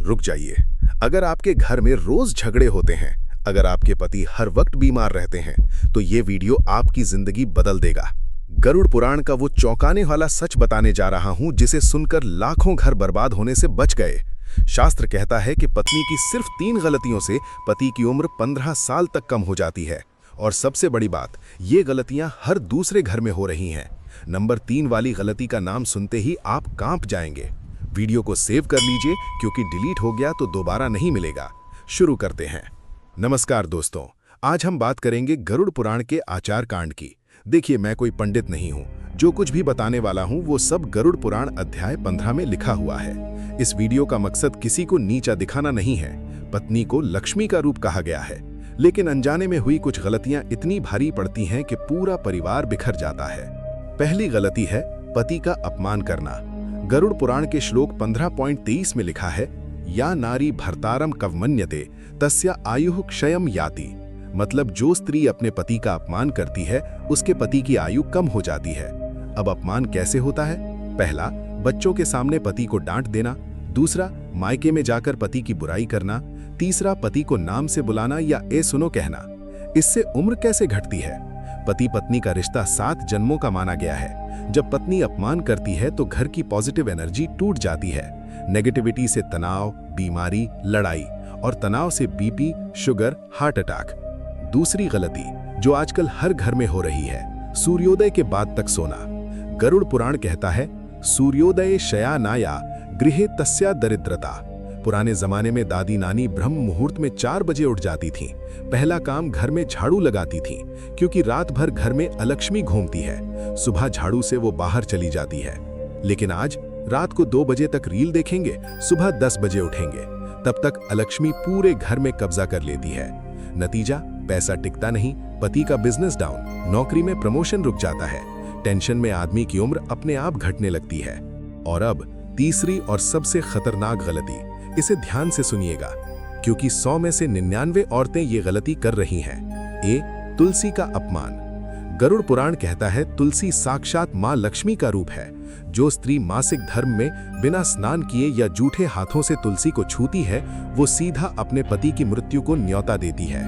रुक जाइए। अगर आपके घर में रोज झगड़े होते हैं, अगर आपके पति हर वक्त बीमार रहते हैं, तो ये वीडियो आपकी जिंदगी बदल देगा। गरुड़ पुराण का वो चौंकाने वाला सच बताने जा रहा हूं जिसे सुनकर लाखों घर बर्बाद होने से बच गए। शास्त्र कहता है कि पत्नी की सिर्फ 3 गलतियों से पति की उम्र 15 साल तक कम हो जाती है। और सबसे बड़ी बात, ये गलतियां हर दूसरे घर में हो रही हैं। नंबर 3 वाली गलती का नाम सुनते ही आप कांप जाएंगे। वीडियो को सेव कर लीजिए, क्योंकि डिलीट हो गया तो दोबारा नहीं मिलेगा। शुरू करते हैं। नमस्कार दोस्तों, आज हम बात करेंगे गरुड़ पुराण के आचार कांड की। देखिए, मैं कोई पंडित नहीं हूँ। जो कुछ भी बताने वाला हूँ वो सब गरुड़ पुराण अध्याय 15 में लिखा हुआ है। इस वीडियो का मकसद किसी को नीचा दिखाना नहीं है। पत्नी को लक्ष्मी का रूप कहा गया है, लेकिन अनजाने में हुई कुछ गलतियां इतनी भारी पड़ती हैं कि पूरा परिवार बिखर जाता है। पहली गलती है पति का अपमान करना। गरुड़ पुराण के श्लोक 15.23 में लिखा है, या नारी भर्तारम कवमन्यते तस्या आयुः क्षयम याति। मतलब जो स्त्री अपने पति का अपमान करती है उसके पति की आयु कम हो जाती है। अब अपमान कैसे होता है? पहला, बच्चों के सामने पति को डांट देना। दूसरा, मायके में जाकर पति की बुराई करना। तीसरा, पति को नाम से बुलाना या ए सुनो कहना। इससे उम्र कैसे घटती है? पति पत्नी का रिश्ता 7 जन्मों का माना गया है। जब पत्नी अपमान करती है तो घर की पॉजिटिव एनर्जी टूट जाती है। नेगेटिविटी से तनाव, बीमारी, लड़ाई, और तनाव से बीपी, शुगर, हार्ट अटैक। दूसरी गलती जो आजकल हर घर में हो रही है, सूर्योदय के बाद तक सोना। गरुड़ पुराण कहता है, सूर्योदय शयानाया गृहे तस्या दरिद्रता। पुराने जमाने में दादी नानी ब्रह्म मुहूर्त में 4 बजे उठ जाती थीं। पहला काम घर में झाड़ू लगाती थीं, क्योंकि रात भर घर में अलक्ष्मी घूमती है। सुबह झाड़ू से वो बाहर चली जाती है। लेकिन आज रात को 2 बजे तक रील देखेंगे, सुबह 10 बजे उठेंगे। तब तक अलक्ष्मी पूरे घर में कब्जा कर लेती है। नतीजा, पैसा टिकता नहीं, पति का बिजनेस डाउन, नौकरी में प्रमोशन रुक जाता है, टेंशन में आदमी की उम्र अपने आप घटने लगती है। और अब तीसरी और सबसे खतरनाक गलती, इसे ध्यान से सुनिएगा, क्योंकि 100 में से 99 औरतें ये गलती कर रही हैं। ए, तुलसी का अपमान। गरुड़ पुराण कहता है, तुलसी साक्षात मां लक्ष्मी का रूप है। जो स्त्री मासिक धर्म में बिना स्नान किए या जूठे हाथों से तुलसी को छूती है, वो सीधा अपने पति की मृत्यु को न्योता देती है।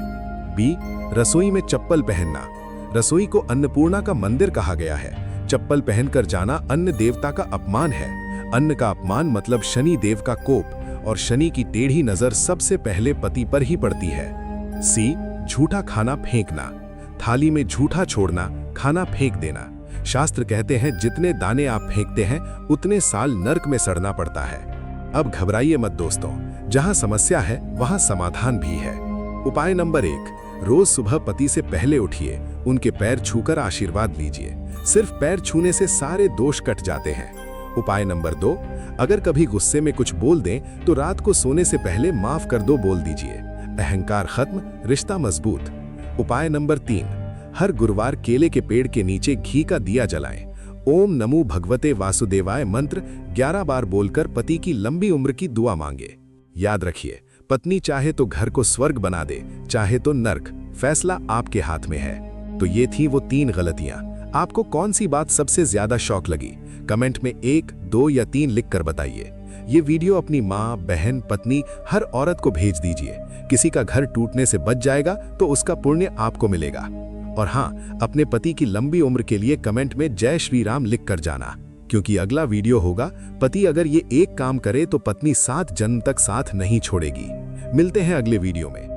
बी, रसोई में चप्पल पहनना। रसोई को अन्नपूर्णा का मंदिर कहा गया है। चप्पल पहनकर जाना अन्न देवता का अपमान है। अन्न का अपमान मतलब शनि देव का कोप, और शनि की टेढ़ी नजर सबसे पहले पति पर ही पड़ती है। सी, झूठा खाना फेंकना। थाली में झूठा छोड़ना, खाना फेंक देना। शास्त्र कहते हैं, जितने दाने आप फेंकते हैं उतने साल नरक में सड़ना पड़ता है। अब घबराइए मत दोस्तों, जहां समस्या है वहां समाधान भी है। उपाय नंबर 1, रोज सुबह पति से पहले उठिए, उनके पैर छूकर आशीर्वाद लीजिए। सिर्फ पैर छूने से सारे दोष कट जाते हैं। उपाय नंबर 2, अगर कभी गुस्से में कुछ बोल दें तो रात को सोने से पहले माफ कर दो बोल दीजिए। अहंकार खत्म, रिश्ता मजबूत। उपाय नंबर 3, हर गुरुवार केले के पेड़ के नीचे घी का दिया जलाएं। ओम नमो भगवते वासुदेवाय मंत्र 11 बार बोलकर पति की लंबी उम्र की दुआ मांगे। याद रखिए, पत्नी चाहे तो घर को स्वर्ग बना दे, चाहे तो नर्क। फैसला आपके हाथ में है। तो ये थी वो 3 गलतियां। आपको कौन सी बात सबसे ज्यादा शॉक लगी? कमेंट में 1, 2 या 3 लिख कर बताइए। ये वीडियो अपनी माँ, बहन, पत्नी, हर औरत को भेज दीजिए। किसी का घर टूटने से बच जाएगा तो उसका पुण्य आपको मिलेगा। और हाँ, अपने पति की लंबी उम्र के लिए कमेंट में जय श्री राम लिख कर जाना, क्योंकि अगला वीडियो होगा, पति अगर ये एक काम करे तो पत्नी 7 जन्म तक साथ नहीं छोड़ेगी। मिलते हैं अगले वीडियो में।